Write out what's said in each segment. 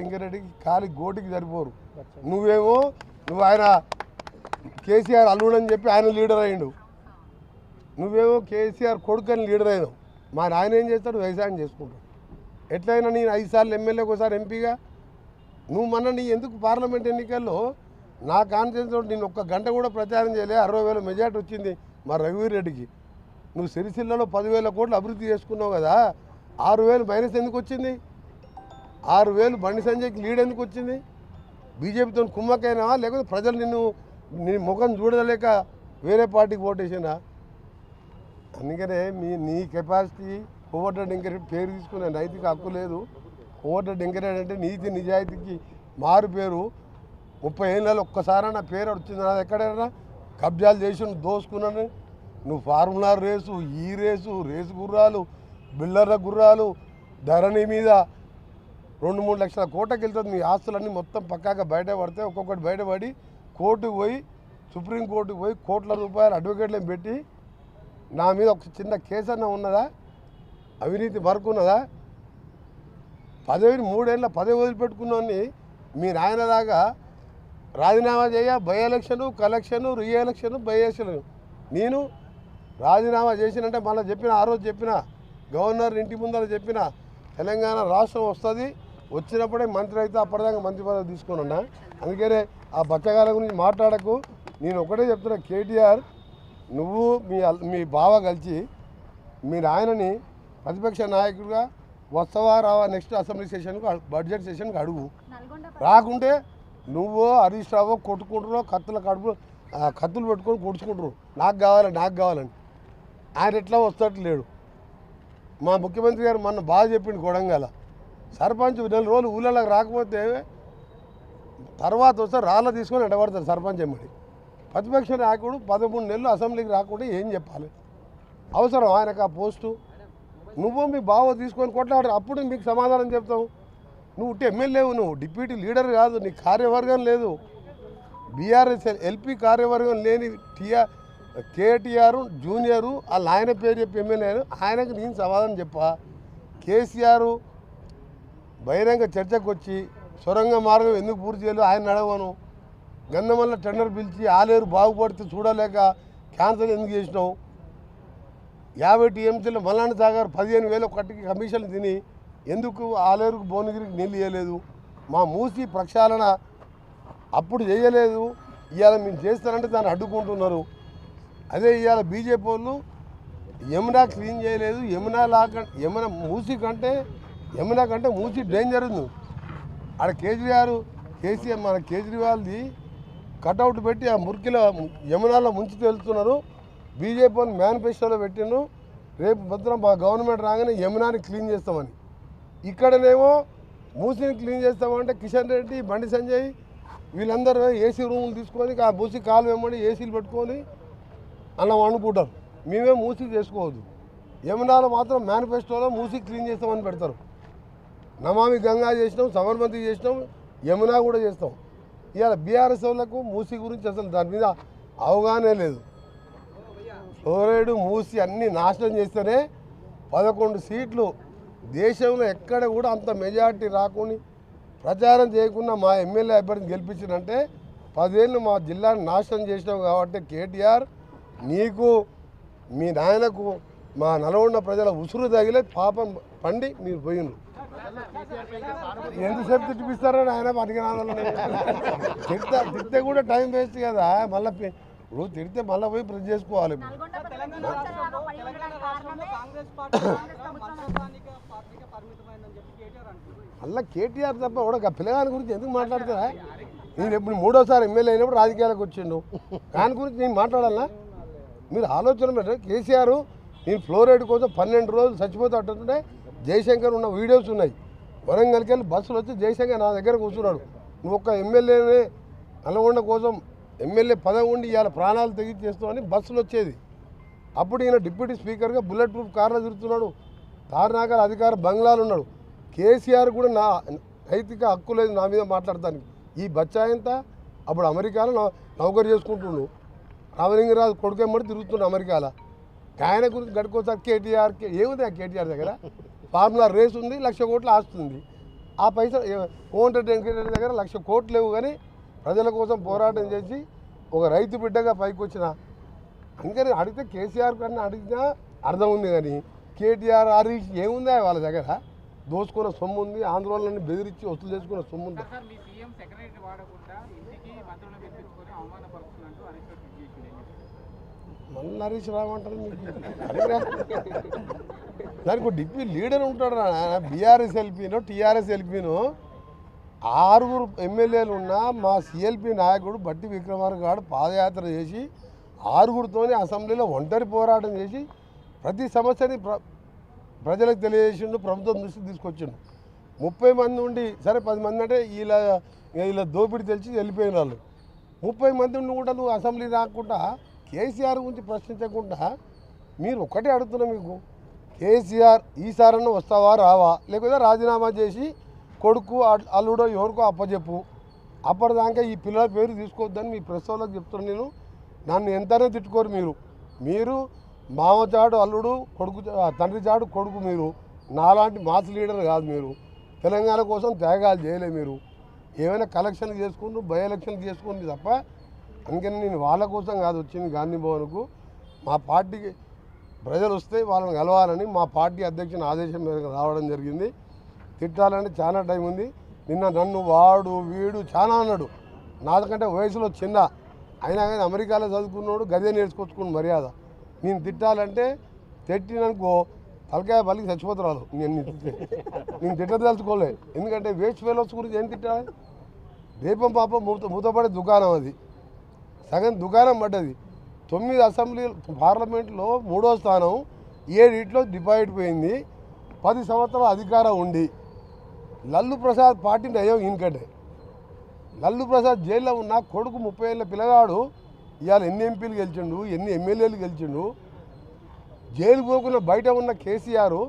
ఇంకెరెడ్డికి కాలి గోటికి సరిపోరు. నువ్వేమో ఆయన కేసీఆర్ అల్లుడని చెప్పి ఆయన లీడర్ అయ్యిండు, నువ్వేమో కేసీఆర్ కొడుకని లీడర్ అయినావు. మరి ఆయన ఏం చేస్తాడు? వ్యవసాయం చేసుకుంటాడు. ఎట్లయినా నేను 5 సార్లు ఎమ్మెల్యే, ఒకసారి ఎంపీగా. నువ్వు నీ ఎందుకు పార్లమెంట్ ఎన్నికల్లో నా కాన్ఫిడెన్స్ నేను ఒక్క గంట కూడా ప్రచారం చేయలే. 60,000 మెజార్టీ వచ్చింది మా రఘువీర్ రెడ్డికి. నువ్వు సిరిసిల్లలో 10,000 కోట్లు అభివృద్ధి చేసుకున్నావు కదా, 6,000 మైనస్ ఎందుకు వచ్చింది? 6,000 బండి సంజయ్కి లీడ్ ఎందుకు వచ్చింది? బీజేపీతో కుమ్మకైనావా, లేకపోతే ప్రజలు నీ ముఖం చూడలేక వేరే పార్టీకి ఓటేసినా? అందుకనే నీ కెపాసిటీ కోమటిరెడ్డి వెంకరెడ్డి పేరు తీసుకునే నైతిక హక్కు లేదు. కోమటిరెడ్డి వెంకరెడ్డి అంటే నీతి నిజాయితీకి మారు పేరు. 30 ఏళ్ళలో ఒక్కసారి నా పేరు వచ్చింది. నాది ఎక్కడైనా కబ్జాలు చేసి దోసుకున్నాను. నువ్వు ఫార్ములా రేసు, ఈ రేసు గుర్రాలు, బిల్డర్ల గుర్రాలు, ధరణి మీద 2-3 లక్షల కోట్లకి వెళ్తుంది. మీ ఆస్తులన్నీ మొత్తం పక్కాగా బయట పడితే ఒక్కొక్కటి బయటపడి కోర్టుకు పోయి, సుప్రీంకోర్టుకు పోయి కోట్ల రూపాయలు అడ్వకేట్లను పెట్టి నా మీద ఒక చిన్న కేసు అన్న ఉన్నదా? అవినీతి వరకు ఉన్నదా? 3 ఏళ్ళ పదవి వదిలిపెట్టుకున్నాన్ని మీ నాయనలాగా రాజీనామా చేయ, by election, collection, re election, by election. నేను రాజీనామా చేసినంటే మళ్ళీ చెప్పిన, ఆ రోజు చెప్పిన, గవర్నర్ ఇంటి ముందర చెప్పిన, తెలంగాణ రాష్ట్రం వస్తుంది, వచ్చినప్పుడే మంత్రి అయితే అప్పటిదాకా మంత్రి పదవి తీసుకొని ఉన్నా. అందుకనే ఆ బచ్చగాల గురించి మాట్లాడకు. నేను ఒకటే చెప్తున్నా, కేటీఆర్ నువ్వు మీ బావ కలిసి మీ నాయనని ప్రతిపక్ష నాయకుడిగా వస్తావా రావా నెక్స్ట్ అసెంబ్లీ సెషన్కు, బడ్జెట్ సెషన్కి అడుగు. రాకుంటే నువ్వు హరీష్ రావు కొట్టుకుంటున్నావు, కత్తులు పెట్టుకొని కొడుచుకుంటున్నావు, నాకు కావాలని. ఆయన ఎట్లా వస్తట్టు లేడు. మా ముఖ్యమంత్రి గారు మొన్న బాగా చెప్పిండు, కొడంగల్ సర్పంచ్ 4 రోజులు ఊళ్ళలోకి రాకపోతే తర్వాత వస్తే రాళ్ళ తీసుకొని ఎడబడతారు సర్పంచ్ ఎమ్మడి. ప్రతిపక్ష నాయకుడు 13 నెలలు అసెంబ్లీకి రాకుండా ఏం చెప్పాలి? అవసరం ఆయనకు ఆ పోస్టు? నువ్వు మీ బావ తీసుకొని కొట్లాడు, అప్పుడు మీకు సమాధానం చెప్తావు. నువ్వు ఎమ్మెల్యేవు, నువ్వు డిప్యూటీ లీడర్ కాదు, నీకు కార్యవర్గం లేదు. బీఆర్ఎస్ ఎల్పీ కార్యవర్గం లేని కేటీఆర్ జూనియరు వాళ్ళ ఆయన పేరు చెప్పి ఎమ్మెల్యేను, ఆయనకు నేను సమాధానం చెప్పా. కేసీఆర్ బహిరంగ చర్చకు వచ్చి సొరంగ మార్గం ఎందుకు పూర్తి చేయలేదు ఆయన నడవను. గంధమల్ల టెండర్ పిలిచి ఆలేరు బాగుపడితే చూడలేక క్యాన్సల్ ఎందుకు చేసినావు? 50 టీఎంసీలో మల్లాండ సాగర్ 15,000 కట్టికి కమిషన్లు తిని ఎందుకు ఆలేరుకు భువనగిరికి నీళ్ళు ఇవ్వలేదు? మా మూసి ప్రక్షాళన అప్పుడు చేయలేదు, ఇవాళ మేము చేస్తానంటే దాన్ని అడ్డుకుంటున్నారు. అదే ఇవాళ బీజేపీ వాళ్ళు యమునా క్లీన్ చేయలేదు, యమునా మూసి కంటే యమునా కంటే మూసి డేంజర్ ఉంది. ఆడ కేసీఆర్ మన కేజ్రీవాల్ది కటౌట్ పెట్టి ఆ మురికిలో యమునాలో ముంచి తెలుస్తున్నారు. బీజేపీ వాళ్ళు మేనిఫెస్టోలో పెట్టిండ్రు, రేపు భద్రం మా గవర్నమెంట్ రాగానే యమునాని క్లీన్ చేస్తామని. ఇక్కడనేమో మూసిని క్లీన్ చేస్తామంటే కిషన్ రెడ్డి, బండి సంజయ్ వీళ్ళందరూ ఏసీ రూములు తీసుకొని ఆ మూసి కాలు వెంబడి ఏసీలు పెట్టుకొని అలా వండుకుంటారు. మేమే మూసి చేసుకోవద్దు. యమునాలో మాత్రం మేనిఫెస్టోలో మూసి క్లీన్ చేస్తామని పెడతారు. నమామి గంగా చేసినాం, సబర్మతి చేసినాం, యమునా కూడా చేస్తాం. ఇవాళ బీఆర్ఎస్ వాళ్ళకు మూసి గురించి అసలు దాని మీద అవగాహనే లేదు. ఫ్లోరైడ్ మూసి అన్నీ నాశనం చేస్తేనే 11 సీట్లు దేశంలో ఎక్కడ కూడా అంత మెజార్టీ రాకుండా ప్రచారం చేయకుండా మా ఎమ్మెల్యే అభ్యర్థిని గెలిపించినంటే 10 ఏళ్ళు మా జిల్లాని నాశనం చేసినావు. కాబట్టి కేటీఆర్ నీకు మీ నాయనకు మా నల్గొండ ప్రజల ఉసురు తగిలే పాపం పండి మీరు పోయినరు. ఎంతసేపు తిట్టిపిస్తారని ఆయన పనికిరాలని తిడితే కూడా టైం వేస్ట్ కదా. మళ్ళీ ఇప్పుడు తిడితే మళ్ళీ పోయి ప్రెస్ చేసుకోవాలి. మళ్ళీ కేటీఆర్ తప్ప కూడా పిల్లగాని గురించి ఎందుకు మాట్లాడతారా? నేను ఎప్పుడు 3వ సారి ఎమ్మెల్యే అయినప్పుడు రాజకీయాలకు వచ్చిండు, దాని గురించి నేను మాట్లాడాలా? మీరు ఆలోచన పెట్టారు. కేసీఆర్ నేను ఫ్లోరైడ్ కోసం 12 రోజులు చచ్చిపోతూ అంటుంటే జయశంకర్ ఉన్న వీడియోస్ ఉన్నాయి. వరంగల్కి వెళ్ళి బస్సులు వచ్చి జయశంకర్ నా దగ్గర కూర్చున్నాడు. నువ్వు ఒక్క ఎమ్మెల్యేనే నల్గొండ కోసం ఎమ్మెల్యే పదవి ఉండి ఇవాళ ప్రాణాలు తెగించేస్తామని బస్సులు వచ్చేది. అప్పుడు ఈయన డిప్యూటీ స్పీకర్గా బుల్లెట్ ప్రూఫ్ కార్లో తిరుగుతున్నాడు, తారనాకర్ అధికార బంగ్లాలు ఉన్నాడు. కేసీఆర్ కూడా నా నైతిక హక్కు లేదు నా మీద మాట్లాడతానికి. ఈ బచ్చాయంత అప్పుడు అమెరికాలో నౌకరు చేసుకుంటున్నాడు, రామలింగరాజు కొడుకెమ్మడి తిరుగుతున్నాడు అమెరికాలో. ఆయన గురించి గడుకోసారి కేటీఆర్ ఏముంది ఆ కేటీఆర్ దగ్గర? ఫార్ములా రేస్ ఉంది, 1,00,000 కోట్లు ఆస్తుంది. ఆ పైసలు కోమటిరెడ్డి వెంకటరెడ్డి దగ్గర 1,00,000 కోట్లు లేవు, కానీ ప్రజల కోసం పోరాటం చేసి ఒక రైతు బిడ్డగా పైకి వచ్చిన. అందుకని అడిగితే కేసీఆర్ కన్నా అడిగినా అర్థం ఉంది, కానీ కేటీఆర్ హరీష్ ఏముందా వాళ్ళ దగ్గర? దోచుకున్న సొమ్ము ఉంది, ఆందోళనని బెదిరించి వసూలు చేసుకున్న సొమ్ము ఉంది. మళ్ళీ హరీష్ రామంటారు మీకు? దానికి ఒక డిప్యూటీ లీడర్ ఉంటాడు. బీఆర్ఎస్ ఎల్పీనో టీఆర్ఎస్ ఎల్పీనో 6 ఎమ్మెల్యేలు ఉన్న మా సిఎల్పి నాయకుడు బట్టి విక్రమార్క గారు పాదయాత్ర చేసి 6తోనే అసెంబ్లీలో ఒంటరి పోరాటం చేసి ప్రతి సమస్యని ప్రజలకు తెలియజేసిండు, ప్రభుత్వం దృష్టికి తీసుకొచ్చిండు. 30 మంది ఉండి, సరే 10 మంది అంటే వీళ్ళ దోపిడీ తెలిసి వెళ్ళిపోయిన వాళ్ళు. 30 మంది ఉండి కూడా నువ్వు అసెంబ్లీ రాకుండా కేసీఆర్ గురించి ప్రశ్నించకుండా మీరు ఒక్కటే అడుగుతున్నా, మీకు కేసీఆర్ ఈసారన్నా వస్తావా రావా, లేకపోతే రాజీనామా చేసి కొడుకు అల్లుడో ఎవరికో అప్పచెప్పు, అప్పటిదాకా ఈ పిల్లల పేరు తీసుకోవద్దని మీ ప్రెస్ వాళ్ళకి చెప్తున్నాను. నేను నన్ను ఎంతనే తిట్టుకోరు మీరు మామచాడు అల్లుడు కొడుకు, తండ్రి చాడు కొడుకు. మీరు నాలాంటి మాస్ లీడర్ కాదు. మీరు తెలంగాణ కోసం త్యాగాలు చేయలే. మీరు ఏమైనా కలెక్షన్లు చేసుకుని బై ఎలక్షన్లు చేసుకుంది తప్ప. అందుకని నేను వాళ్ళ కోసం కాదు వచ్చింది గాంధీ భవన్కు. మా పార్టీకి ప్రజలు వస్తే వాళ్ళని కలవాలని మా పార్టీ అధ్యక్షుని ఆదేశం మేరకు రావడం జరిగింది. తిట్టాలంటే చాలా టైం ఉంది. నిన్న నన్ను వాడు వీడు చాలా అన్నాడు. నాకంటే వయసులో చిన్న, అయినా కానీ అమెరికాలో చదువుకున్నాడు, గదే నేర్చుకొచ్చుకుని మర్యాద. నేను తిట్టాలంటే తిట్టిననుకో తలకాయ పలికి చచ్చిపోతురాలు. నేను తిట్టదలుచుకోలే, ఎందుకంటే వేస్ట్ ఫెలోస్ గురించి ఏం తిట్టాలి? రేపం పాపం మూతపడే దుకాణం అది, సగం దుకాణం పడ్డది. 9 అసెంబ్లీ పార్లమెంట్లో 3వ స్థానం, 7 డిపాజిట్ పోయింది. 10 సంవత్సరాల అధికారం ఉండి లల్లు ప్రసాద్ పార్టీ నయం ఇంకంటే. లల్లు ప్రసాద్ జైల్లో ఉన్న కొడుకు 30 ఏళ్ళ పిల్లగాడు ఇవాళ ఎన్ని ఎంపీలు గెలిచిండు, ఎన్ని ఎమ్మెల్యేలు గెలిచిండు. జైలు పోకుండా బయట ఉన్న కేసీఆర్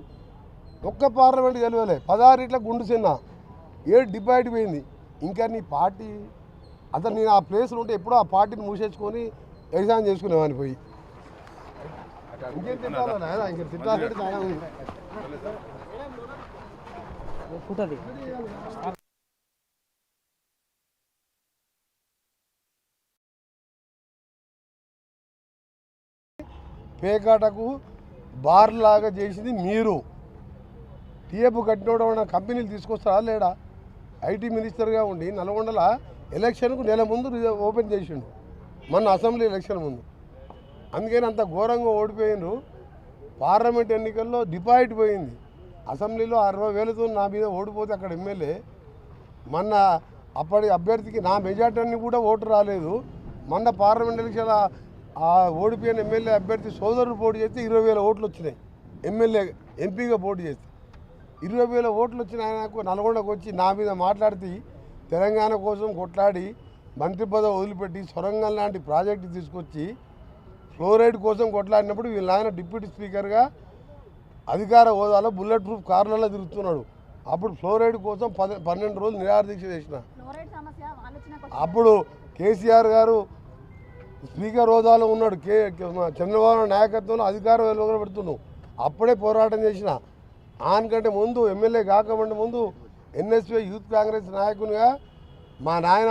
ఒక్క పార్లమెంట్ గెలవలే, 16 గుండు చిన్న, 7 డిపాజిట్ పోయింది. ఇంకా నీ పార్టీ అసలు నేను ఆ ప్లేస్లో ఉంటే ఎప్పుడో ఆ పార్టీని మూసేసుకొని ఎగ్జామ్ చేసుకునేవాడిని పోయి. ఇంకేం తిట్టాలో నాయనా, ఇంక తిట్టాలంటే చాలా ఉంది. పేకాటకు బార్ లాగా చేసింది మీరు. టీఎఫ్ కట్టినోడ కంపెనీలు తీసుకొస్తారా లేడా? ఐటీ మినిస్టర్గా ఉండి నల్గొండల ఎలక్షన్కు నెల ముందు ఓపెన్ చేసిండు, మొన్న అసెంబ్లీ ఎలక్షన్ ముందు. అందుకని అంత ఘోరంగా ఓడిపోయిండ్రు. పార్లమెంట్ ఎన్నికల్లో డిపాజిట్ పోయింది. అసెంబ్లీలో 60,000తో నా మీద ఓడిపోతే అక్కడ ఎమ్మెల్యే, మొన్న అప్పటి అభ్యర్థికి నా మెజార్టీ కూడా ఓటు రాలేదు. మొన్న పార్లమెంట్ ఎలక్షన్ ఆ ఓడిపోయిన ఎమ్మెల్యే అభ్యర్థి సోదరుడు పోటీ చేస్తే 20,000 ఓట్లు వచ్చినాయి. ఎంపీగా పోటీ చేస్తే 20,000 ఓట్లు వచ్చిన ఆయనకు నల్గొండకు వచ్చి నా మీద మాట్లాడితే తెలంగాణ కోసం కొట్లాడి మంత్రి పదవి వదిలిపెట్టి సొరంగం లాంటి ప్రాజెక్టు తీసుకొచ్చి ఫ్లోరైడ్ కోసం కొట్లాడినప్పుడు వీళ్ళ ఆయన డిప్యూటీ స్పీకర్గా అధికార హోదాలో బుల్లెట్ ప్రూఫ్ కార్లలో తిరుగుతున్నాడు. అప్పుడు ఫ్లోరైడ్ కోసం 12 రోజులు నిరాహార దీక్ష చేసిన. అప్పుడు కేసీఆర్ గారు స్పీకర్ హోదాలో ఉన్నాడు, చంద్రబాబు నాయకత్వంలో అధికారం వెలువబెడుతున్నావు. అప్పుడే పోరాటం చేసిన. ఆయనకంటే ముందు ఎమ్మెల్యే కాకముందు ముందు ఎన్ఎస్పీ యూత్ కాంగ్రెస్ నాయకునిగా మా నాయన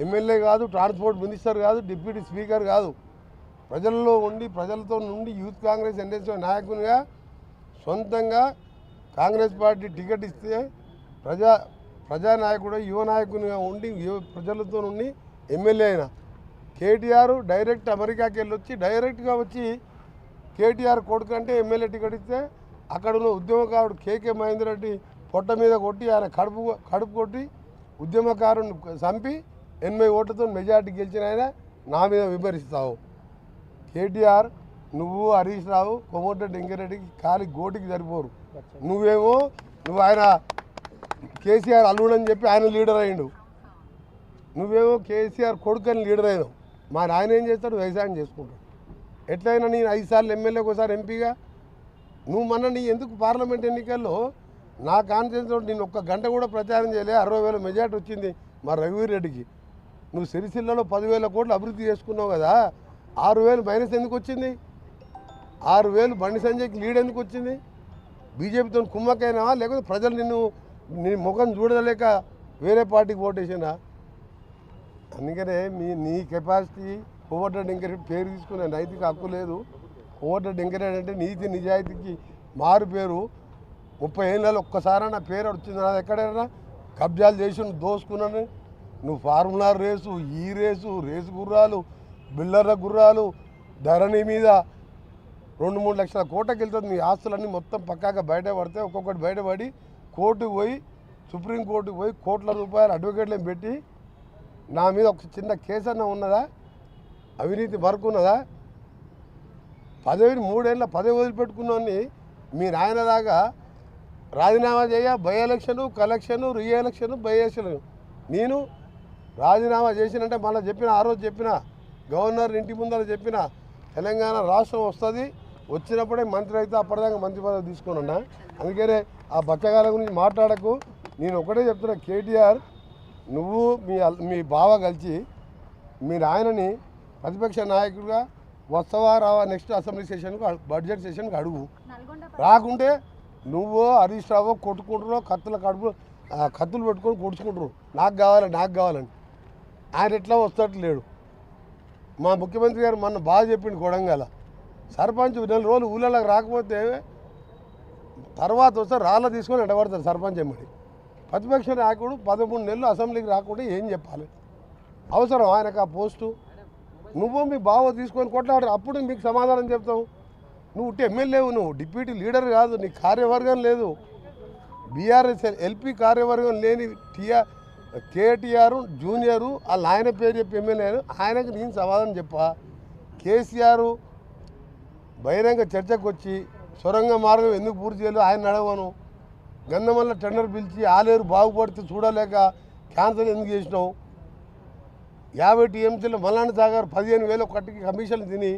ఎమ్మెల్యే కాదు, ట్రాన్స్పోర్ట్ మినిస్టర్ కాదు, డిప్యూటీ స్పీకర్ కాదు, ప్రజల్లో ఉండి ప్రజలతో నుండి యూత్ కాంగ్రెస్ ఎన్ఎస్పీ నాయకునిగా సొంతంగా కాంగ్రెస్ పార్టీ టికెట్ ఇస్తే ప్రజానాయకుడు యువ నాయకునిగా ఉండి ప్రజలతో నుండి ఎమ్మెల్యే అయిన కేటీఆర్ డైరెక్ట్ అమెరికాకి వెళ్ళొచ్చి డైరెక్ట్గా వచ్చి కేటీఆర్ కొడుకు అంటే ఎమ్మెల్యే టికెట్ ఇస్తే అక్కడ ఉన్న ఉద్యమకారుడు కేకే మహేందర్ రెడ్డి పొట్ట మీద కొట్టి ఆయన కడుపు కొట్టి ఉద్యమకారుని చంపి 80 ఓట్లతో మెజార్టీ గెలిచిన ఆయన నా మీద విమర్శిస్తావు. కేటీఆర్ నువ్వు హరీష్ రావు కోమటిరెడ్డి వెంకటరెడ్డికి కాలి గోటికి సరిపోరు. నువ్వు ఆయన కేసీఆర్ అల్లుడని చెప్పి ఆయన లీడర్ అయ్యిండు, నువ్వేమో కేసీఆర్ కొడుకని లీడర్ అయినావు. మా ఆయన ఏం చేస్తాడు? వ్యవసాయం చేసుకుంటాడు. ఎట్లయినా నేను 5 సార్లు ఎమ్మెల్యేకి ఒకసారి ఎంపీగా, నువ్వు నీ ఎందుకు పార్లమెంట్ ఎన్నికల్లో నా కాన్ఫిడెన్స్ నేను 1 గంట కూడా ప్రచారం చేయలే. 60,000 మెజార్టీ వచ్చింది మా రఘువీర్ రెడ్డికి. నువ్వు సిరిసిల్లలో 10,000 కోట్లు అభివృద్ధి చేసుకున్నావు కదా, 6,000 మైనస్ ఎందుకు వచ్చింది? 6,000 బండి సంజయ్కి లీడ్ ఎందుకు వచ్చింది? బీజేపీతో కుమ్మకైనావా లేకపోతే ప్రజలు నిన్ను నీ ముఖం చూడలేక వేరే పార్టీకి ఓటేసినా. అందుకనే నీ కెపాసిటీ కోమటిరెడ్డి వెంకరెడ్డి పేరు తీసుకునే నైతిక హక్కు లేదు. కోమటిరెడ్డి వెంకరెడ్డి అంటే నీతి నిజాయితీకి మారు పేరు. 30 ఏళ్ళలో ఒక్కసారి నా పేరు వచ్చింది. నాది ఎక్కడైనా కబ్జాలు చేసి దోసుకున్నాను. నువ్వు ఫార్ములా రేసు, ఈ రేసు గుర్రాలు, బిల్డర్ల గుర్రాలు, ధరణి మీద 2-3 లక్షల కోట్లకి వెళ్తుంది. నీ ఆస్తులన్నీ మొత్తం పక్కాగా బయటపడితే ఒక్కొక్కటి బయటపడి కోర్టుకు పోయి, సుప్రీంకోర్టుకు పోయి కోట్ల రూపాయలు అడ్వకేట్లను పెట్టి నా మీద ఒక చిన్న కేసు అన్న ఉన్నదా? అవినీతి వరకు ఉన్నదా? 3 ఏళ్ళ పదవి వదిలిపెట్టుకున్నాన్ని మీ నాయనలాగా రాజీనామా చేయ by election, collection, re election, by election. నేను రాజీనామా చేసినంటే మళ్ళీ చెప్పిన, ఆ రోజు చెప్పిన, గవర్నర్ ఇంటి ముందర చెప్పిన, తెలంగాణ రాష్ట్రం వస్తుంది, వచ్చినప్పుడే మంత్రి అయితే అప్పటిదాకా మంత్రి పదవి తీసుకున్నా. అందుకనే ఆ బచ్చగాల గురించి మాట్లాడకు. నేను ఒకటే చెప్తున్నా, కేటీఆర్ నువ్వు మీ బావ కలిసి మీ నాయనని ప్రతిపక్ష నాయకుడిగా వస్తావా రావా నెక్స్ట్ అసెంబ్లీ సెషన్కు, బడ్జెట్ సెషన్కి అడుగు. రాకుంటే నువ్వు హరీష్ రావు కొట్టుకుంటున్నావు, కత్తులు పెట్టుకొని కొడుచుకుంటున్నావు. నాకు కావాలని ఆయన ఎట్లా వస్తట్టు లేడు. మా ముఖ్యమంత్రి గారు మొన్న బాగా చెప్పిండు. కొడంగల్ సర్పంచ్ 4 రోజులు ఊళ్ళలోకి రాకపోతే తర్వాత వస్తే రాళ్ళ తీసుకొని ఎడబడతారు సర్పంచ్ ఎమ్మడి. ప్రతిపక్ష నాయకుడు 13 నెలలు అసెంబ్లీకి రాకుండా ఏం చెప్పాలి? అవసరం ఆయనకు ఆ పోస్టు? నువ్వు మీ బావ తీసుకొని కొట్లాడు, అప్పుడు మీకు సమాధానం చెప్తావు. నువ్వు ఎమ్మెల్యేవు, నువ్వు డిప్యూటీ లీడర్ కాదు, నీ కార్యవర్గం లేదు. బీఆర్ఎస్ ఎల్పీ కార్యవర్గం లేని కేటీఆర్ జూనియరు వాళ్ళ ఆయన పేరు చెప్పి ఎమ్మెల్యేను, ఆయనకు నేను సమాధానం చెప్పా. కేసీఆర్ బహిరంగ చర్చకు వచ్చి సొరంగ మార్గం ఎందుకు పూర్తి చేయలేదు ఆయన నడవను. గంధమల్ల టెండర్ పిలిచి ఆలేరు బాగుపడితే చూడలేక క్యాన్సల్ ఎందుకు చేసినావు? 50 టీఎంసీలో మల్లాంటి సాగర్ 15,000 కట్టికి కమిషన్లు తిని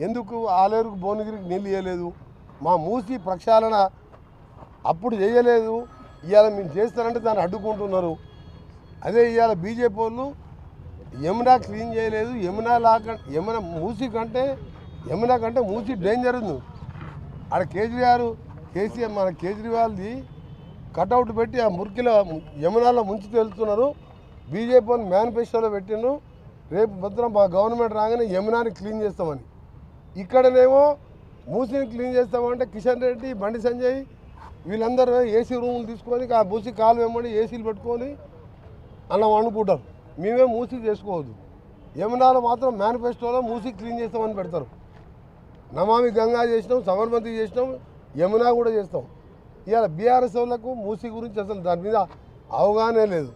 ఎందుకు ఆలేరుకు భువనగిరికి నీళ్ళు ఇవ్వలేదు? మా మూసి ప్రక్షాళన అప్పుడు చేయలేదు, ఇవాళ మేము చేస్తానంటే దాన్ని అడ్డుకుంటున్నారు. అదే ఇవాళ బీజేపీ వాళ్ళు యమునా క్లీన్ చేయలేదు. యమునా మూసి కంటే యమునా కంటే మూసి డేంజర్ ఉంది. ఆడ కేసీఆర్ మన కేజ్రీవాల్ది కటౌట్ పెట్టి ఆ మురికిలో యమునాలో ముంచి తెలుస్తున్నారు. బీజేపీ వాళ్ళు మేనిఫెస్టోలో పెట్టిండ్రు, రేపు భద్రం మా గవర్నమెంట్ రాగానే యమునాని క్లీన్ చేస్తామని. ఇక్కడనేమో మూసిని క్లీన్ చేస్తామంటే కిషన్ రెడ్డి, బండి సంజయ్ వీళ్ళందరూ ఏసీ రూములు తీసుకొని ఆ మూసి కాలు వెంబడి ఏసీలు పెట్టుకొని అలా వండుకుంటారు. మేమే మూసి చేసుకోవద్దు. యమునాలో మాత్రం మేనిఫెస్టోలో మూసి క్లీన్ చేస్తామని పెడతారు. నమామి గంగా చేసినాం, సబర్మతి చేసినాం, యమునా కూడా చేస్తాం. ఇవాళ బీఆర్ఎస్ వాళ్ళకు మూసి గురించి అసలు దాని మీద అవగాహనే లేదు.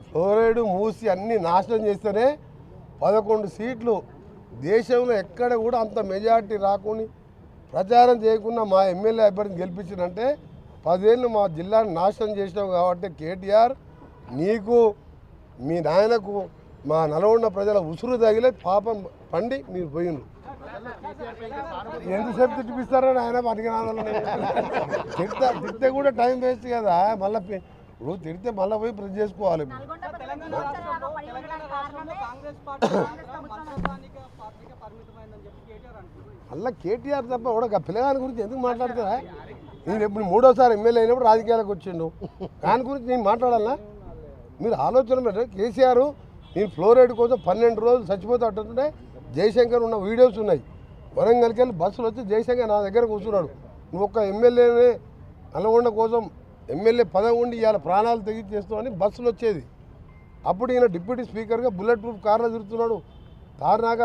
ఫ్లోరైడ్ మూసి అన్నీ నాశనం చేస్తేనే 11 సీట్లు దేశంలో ఎక్కడ కూడా అంత మెజార్టీ రాకుండా ప్రచారం చేయకుండా మా ఎమ్మెల్యే అభ్యర్థిని గెలిపించినంటే 10 ఏళ్ళు మా జిల్లాను నాశనం చేసినావు. కాబట్టి కేటీఆర్ నీకు మీ నాయనకు మా నల్గొండ ప్రజల ఉసురు తగిలే పాపం పండి మీరు పోయినరు. ఎంతసేపు తిట్టిపిస్తారని ఆయన పనికిరాలని తిడితే కూడా టైం వేస్ట్ కదా. మళ్ళీ ఇప్పుడు తిడితే మళ్ళీ పోయి ప్రెస్ చేసుకోవాలి. మళ్ళీ కేటీఆర్ తప్ప కూడా పిల్లగాని గురించి ఎందుకు మాట్లాడుతుందా? నేను ఎప్పుడు 3వ సారి ఎమ్మెల్యే అయినప్పుడు రాజకీయాలకు వచ్చిండు, దాని గురించి నేను మాట్లాడాలా? మీరు ఆలోచన పెట్టారు. కేసీఆర్ నేను ఫ్లోరైడ్ కోసం 12 రోజులు చచ్చిపోతే అట్టుంటే జయశంకర్ ఉన్న వీడియోస్ ఉన్నాయి. వరంగల్కి వెళ్ళి బస్సులు వచ్చి జయశంకర్ నా దగ్గర కూర్చున్నాడు. నువ్వు ఒక్క ఎమ్మెల్యేనే నల్గొండ కోసం ఎమ్మెల్యే పదవి ఉండి ఇవాళ ప్రాణాలు తెగించి చేస్తామని బస్సులు వచ్చేది. అప్పుడు ఈయన డిప్యూటీ స్పీకర్గా బుల్లెట్ ప్రూఫ్ కార్లో తిరుగుతున్నాడు. తారునాక